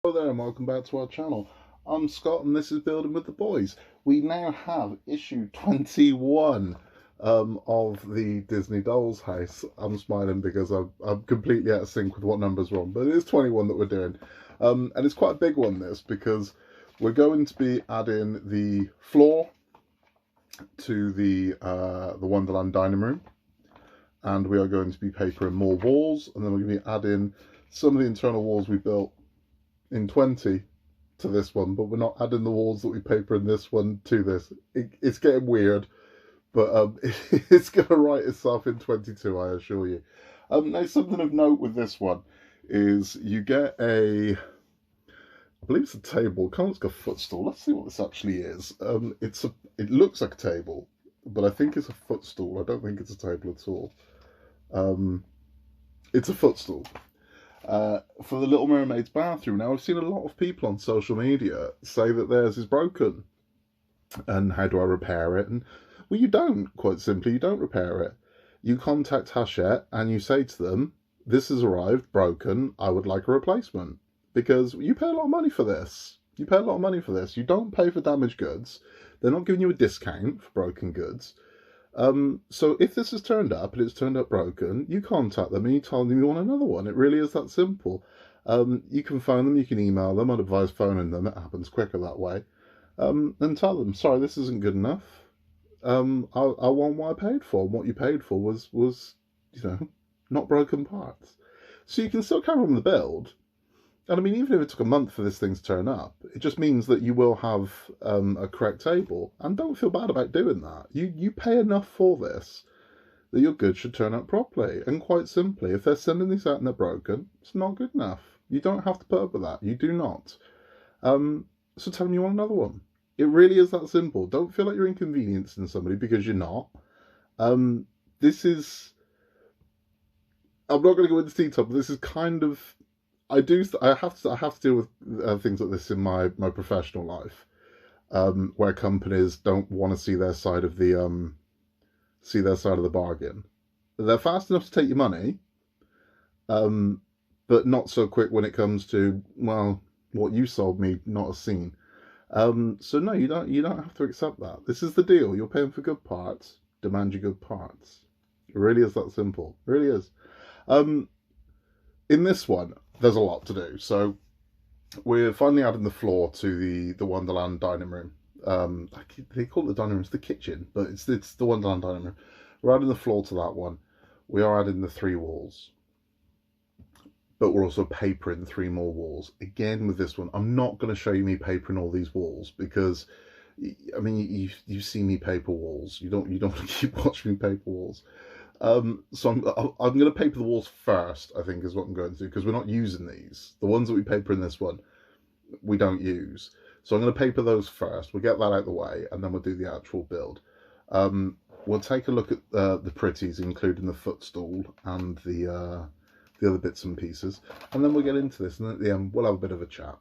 Hello there and welcome back to our channel. I'm Scott and this is Building with the Boys. We now have issue 21 of the Disney Dolls House. I'm smiling because I'm completely out of sync with what numbers we're on, but it is 21 that we're doing. And it's quite a big one, this, because we're going to be adding the floor to the Wonderland dining room, and we are going to be papering more walls, and then we're going to be adding some of the internal walls we built in 20 to this one, but we're not adding the walls that we paper in this one to this. It's getting weird, but it's going to write itself in 22, I assure you. Now, something of note with this one is you get I believe it's a table. Kind of looks like a footstool. Let's see what this actually is. It looks like a table, but I think it's a footstool. I don't think it's a table at all. It's a footstool. For the Little Mermaid's bathroom. Now, I've seen a lot of people on social media say that theirs is broken. And how do I repair it? And, well, you don't, quite simply. You don't repair it. You contact Hachette and you say to them, this has arrived, broken, I would like a replacement. Because you pay a lot of money for this. You pay a lot of money for this. You don't pay for damaged goods. They're not giving you a discount for broken goods. So if this has turned up and it's turned up broken, you contact them and you tell them you want another one. It really is that simple. You can phone them, you can email them. I'd advise phoning them. It happens quicker that way. And tell them, sorry, this isn't good enough. I want what I paid for. And what you paid for was not broken parts. So you can still carry on the build. And I mean, even if it took a month for this thing to turn up, it just means that you will have a correct table. And don't feel bad about doing that. You pay enough for this that your goods should turn up properly. And quite simply, if they're sending these out and they're broken, it's not good enough. You don't have to put up with that. You do not. So tell them you want another one. It really is that simple. Don't feel like you're inconveniencing somebody because you're not. This is... I'm not going to go into detail, but this is kind of... I have to deal with things like this in my professional life, where companies don't want to see their side of the bargain. They're fast enough to take your money, but not so quick when it comes to, well, what you sold me, not a scene. So no, you don't have to accept that. This is the deal. You're paying for good parts. Demand your good parts. It really is that simple. It really is. In this one, there's a lot to do. So we're finally adding the floor to the Wonderland dining room. They call it the dining room, it's the kitchen, but it's the Wonderland dining room. We're adding the floor to that one. We are adding the 3 walls. But we're also papering 3 more walls. Again, with this one, I'm not going to show you me papering all these walls because, I mean, you see me paper walls. You don't want to keep watching me paper walls. So I'm going to paper the walls first, I think, is what I'm going to do, because we're not using these. The ones that we paper in this one, we don't use. So I'm going to paper those first. We'll get that out of the way, and then we'll do the actual build. We'll take a look at the pretties, including the footstool and the other bits and pieces, and then we'll get into this, and at the end, we'll have a bit of a chat.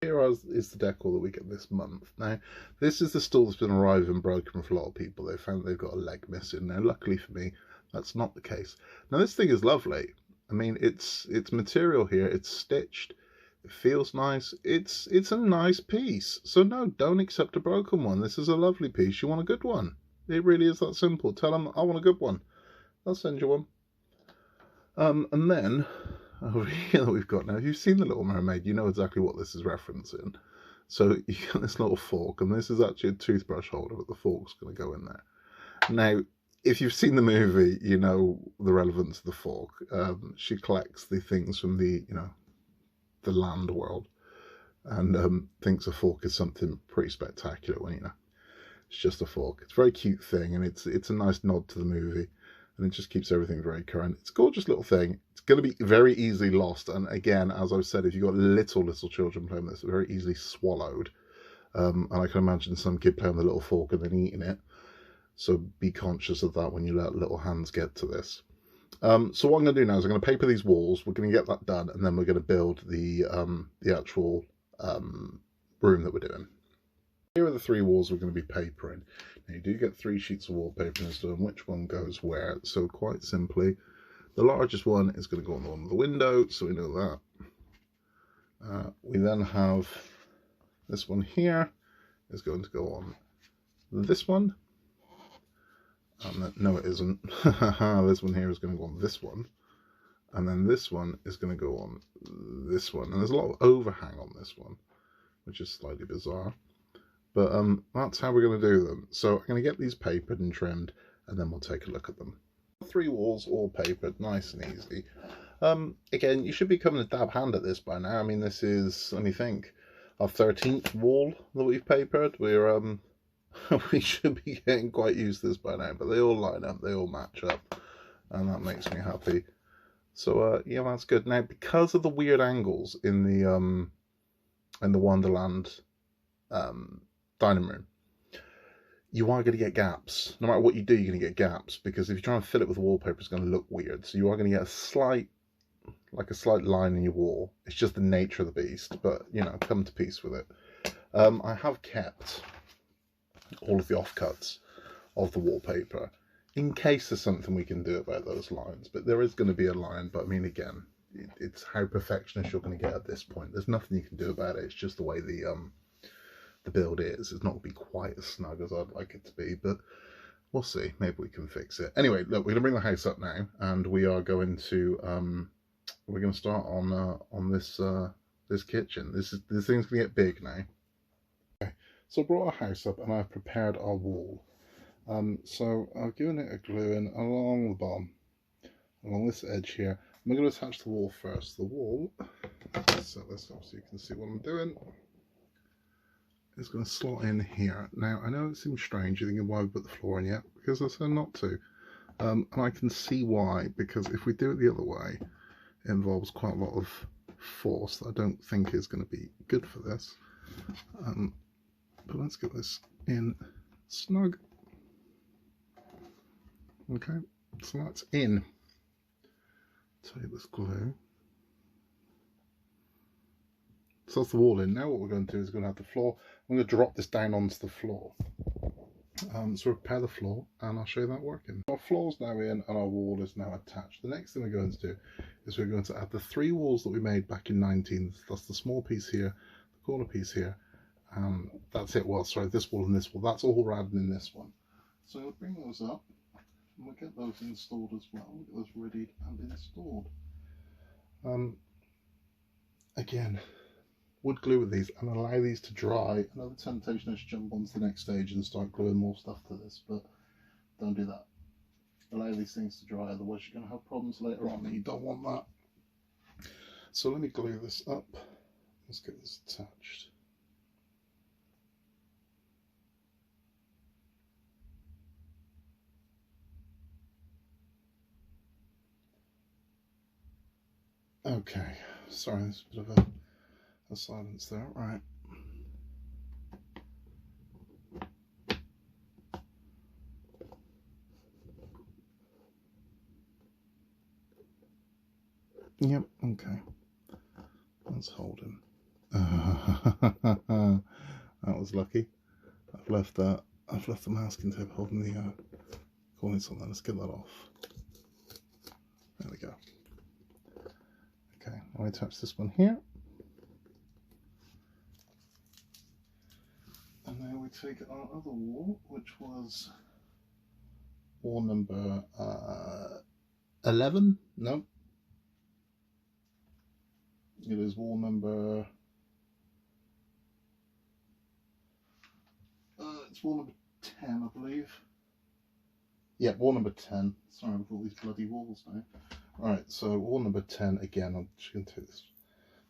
Here is the decor that we get this month. Now, this is the stool that's been arriving broken for a lot of people. They found they've got a leg missing. Now, luckily for me, that's not the case. Now, this thing is lovely. I mean, it's material here. It's stitched. It feels nice. It's a nice piece. So no, don't accept a broken one. This is a lovely piece. You want a good one. It really is that simple. Tell them, I want a good one. I'll send you one. And then... over here that we've got now, if you've seen The Little Mermaid, you know exactly what this is referencing. So you got this little fork, and this is actually a toothbrush holder, but the fork's going to go in there. Now, if you've seen the movie, you know the relevance of the fork. She collects the things from the land world, and thinks a fork is something pretty spectacular when, it's just a fork. It's a very cute thing, and it's a nice nod to the movie. And it just keeps everything very current. It's a gorgeous little thing. It's going to be very easily lost. And again, as I've said, if you've got little children playing with this, very easily swallowed. And I can imagine some kid playing with a little fork and then eating it. So be conscious of that when you let little hands get to this. So what I'm going to do now is I'm going to paper these walls. We're going to get that done. And then we're going to build the actual room that we're doing. Here are the 3 walls we're going to be papering. Now, you do get 3 sheets of wallpaper in this one, which one goes where. So quite simply, the largest one is going to go on the one with the window, so we know that. We then have this one here is going to go on this one. No, it isn't. This one here is going to go on this one. And then this one is going to go on this one. And there's a lot of overhang on this one, which is slightly bizarre. But that's how we're going to do them. So I'm going to get these papered and trimmed, and then we'll take a look at them. 3 walls all papered, nice and easy. Again, you should be coming a dab hand at this by now. I mean, this is, let me think, our 13th wall that we've papered. We're we should be getting quite used to this by now, but they all line up, they all match up, and that makes me happy. So yeah, that's good. Now, because of the weird angles in the Wonderland dining room, you are going to get gaps. No matter what you do, you're going to get gaps, because if you try and fill it with wallpaper, it's going to look weird. So you are going to get a slight line in your wall. It's just the nature of the beast, but you know, come to peace with it. I have kept all of the offcuts of the wallpaper in case there's something we can do about those lines. But there is going to be a line, but I mean, again, it's how perfectionist you're going to get at this point. There's nothing you can do about it. It's just the way the build is. It's not going to be quite as snug as I'd like it to be, but we'll see. Maybe we can fix it. Anyway, look, we're going to bring the house up now, and we are going to start on this kitchen. This thing's going to get big now. Okay, so I brought our house up, and I've prepared our wall. So I've given it a glue in along the bottom, along this edge here. I'm going to attach the wall first. The wall, set this up so you can see what I'm doing. It's going to slot in here. Now, I know it seems strange, you're thinking, why we put the floor in yet? Because I said not to. And I can see why, because if we do it the other way, it involves quite a lot of force that I don't think is going to be good for this. But let's get this in snug. Okay, so that's in. Take this glue. So that's the wall in. Now what we're going to do is we're going to have the floor. I'm going to drop this down onto the floor. So repair the floor, and I'll show you that working. Our floor's now in, and our wall is now attached. The next thing we're going to do is we're going to add the 3 walls that we made back in 19. That's the small piece here, the corner piece here, and that's it. Well, sorry, this wall and this wall. That's all we're adding in this one. So we'll bring those up, and we'll get those installed as well. We'll get those ready and installed. Again, would glue with these and allow these to dry. Another temptation is to jump onto the next stage and start gluing more stuff to this, but don't do that. Allow these things to dry, otherwise you're going to have problems later on, and you don't want that. So let me glue this up. Let's get this attached. Okay, sorry, there's a bit of a silence there. Right. Yep, okay. That's holding. That was lucky. I've left the masking tape holding the corners on that. Let's get that off. There we go. Okay, I'll attach this one here. And then we take our other wall, which was wall number 11. No. It is wall number... it's wall number 10, I believe. Yeah, wall number 10. Sorry, I've got all these bloody walls now. Right, so wall number 10, again, I'm just going to take this.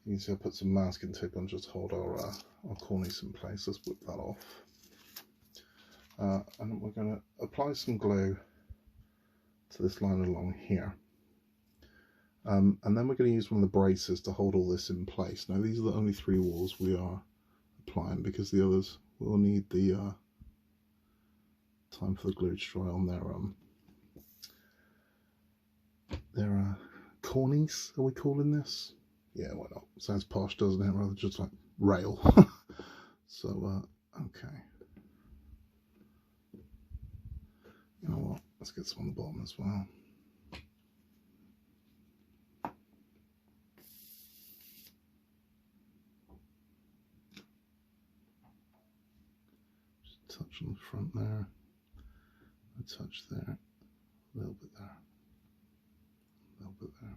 You can see I put some masking tape on just to hold our cornice in place. Let's whip that off. And we're going to apply some glue to this line along here. And then we're going to use one of the braces to hold all this in place. Now, these are the only 3 walls we are applying, because the others will need the time for the glue to dry on their cornice, are we calling this? Yeah, why not? Sounds posh, doesn't it? Rather just like rail. So, okay. You know what? Let's get some on the bottom as well. touch on the front there, a touch there, a little bit there, a little bit there.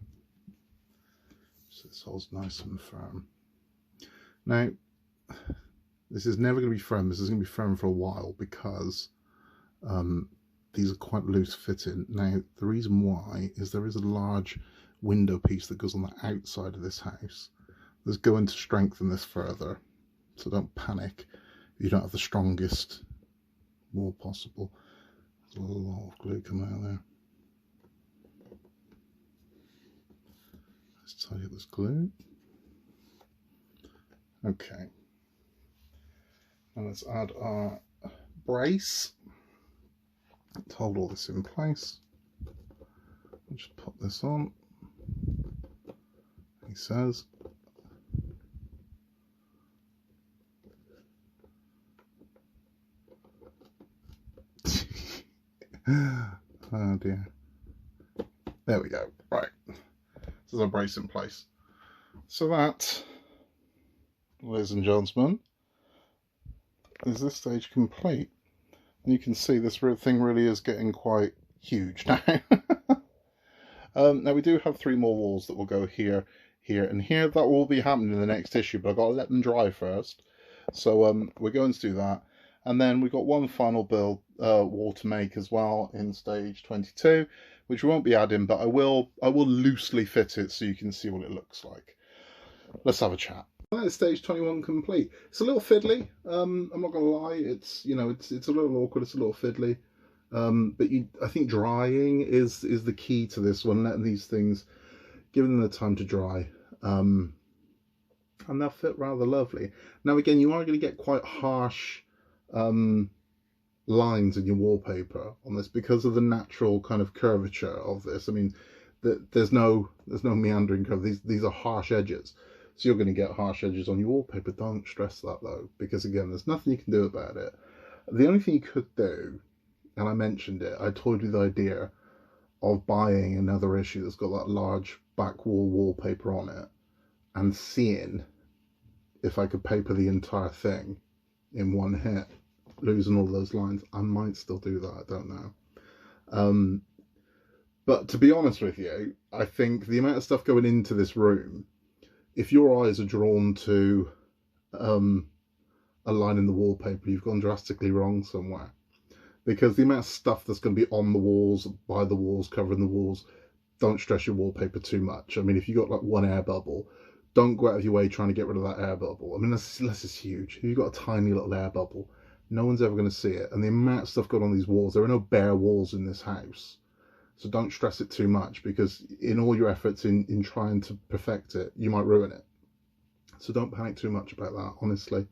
So this hole's nice and firm. Now, this is never going to be firm. This is going to be firm for a while because these are quite loose fitting. Now, the reason why is there is a large window piece that goes on the outside of this house that's going to strengthen this further. So don't panic if you don't have the strongest wall possible. There's a little lot of glue coming out there. Let's tidy up this glue. Okay. Now let's add our brace to hold all this in place. I'll just pop this on. He says. Oh dear. There we go. Right. This is our brace in place. So that, ladies and gentlemen, is this stage complete. And you can see this thing really is getting quite huge now. Now we do have 3 more walls that will go here, here and here. That will be happening in the next issue, but I've got to let them dry first. So we're going to do that. And then we've got one final build wall to make as well in stage 22, which we won't be adding, but I will loosely fit it so you can see what it looks like. Let's have a chat. That is stage 21 complete. It's a little fiddly. I'm not gonna lie. It's, you know, it's a little awkward. It's a little fiddly. But I think drying is the key to this one. Letting these things, giving them the time to dry, and they'll fit rather lovely. Now again, you are going to get quite harsh lines in your wallpaper on this because of the natural kind of curvature of this. I mean, there's no meandering curve. These are harsh edges. So you're going to get harsh edges on your wallpaper. Don't stress that though, because again, there's nothing you can do about it. The only thing you could do, and I mentioned it, I told you the idea of buying another issue that's got that large back wall wallpaper on it and seeing if I could paper the entire thing in one hit, losing all those lines. I might still do that, I don't know. But to be honest with you, I think the amount of stuff going into this room, if your eyes are drawn to a line in the wallpaper, you've gone drastically wrong somewhere. Because the amount of stuff that's going to be on the walls, by the walls, covering the walls, don't stress your wallpaper too much. I mean, if you've got like one air bubble, don't go out of your way trying to get rid of that air bubble. I mean, unless it's huge. If you've got a tiny little air bubble, no one's ever going to see it. And the amount of stuff going on these walls, there are no bare walls in this house. So don't stress it too much, because in all your efforts in trying to perfect it, you might ruin it. So don't panic too much about that, honestly.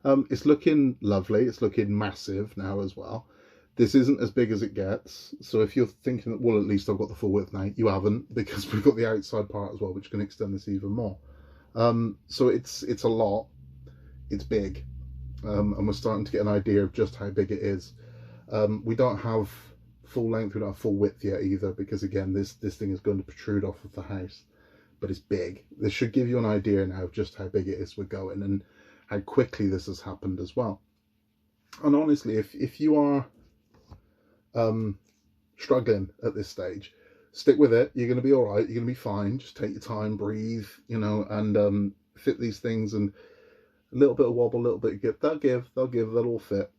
It's looking lovely. It's looking massive now as well. This isn't as big as it gets. So if you're thinking that, well, at least I've got the full width now, you haven't, because we've got the outside part as well, which can extend this even more. So it's a lot. It's big. And we're starting to get an idea of just how big it is. We don't have full length, we don't have full width yet either, because again, this thing is going to protrude off of the house, but it's big. This should give you an idea now of just how big it is we're going and how quickly this has happened as well. And honestly, if you are struggling at this stage, stick with it. You're going to be all right. You're going to be fine. Just take your time, breathe, you know, and fit these things. And a little bit of wobble, a little bit of give. They'll all fit.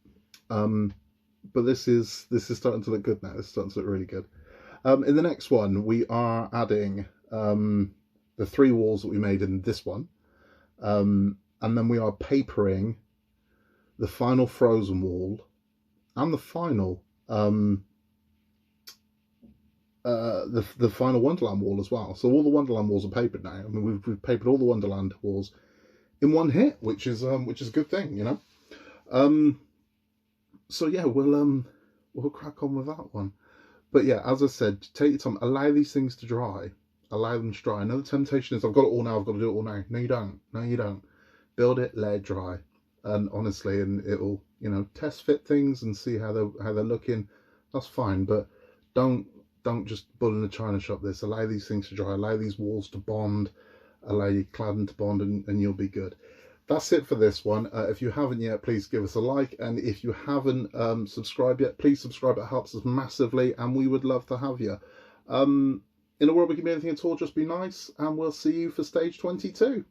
But this is starting to look good now. This is starting to look really good. In the next one, we are adding the 3 walls that we made in this one. And then we are papering the final frozen wall and the final the final Wonderland wall as well. So all the Wonderland walls are papered now. I mean, we've papered all the Wonderland walls in one hit, which is a good thing, you know. So yeah, we'll crack on with that one. But yeah, as I said, take your time, allow these things to dry, allow them to dry. Another temptation is, I've got it all now, I've got to do it all now. No, you don't. No, you don't. Build it, let it dry, and honestly, and it'll, you know, test fit things and see how they're looking. That's fine, but don't just bull in the china shop this. Allow these things to dry, allow these walls to bond, allow your cladding to bond, and you'll be good. that's it for this one. If you haven't yet, please give us a like, and if you haven't subscribed yet, please subscribe. It helps us massively, and we would love to have you. In a world we can be anything at all, just be nice, and we'll see you for stage 22.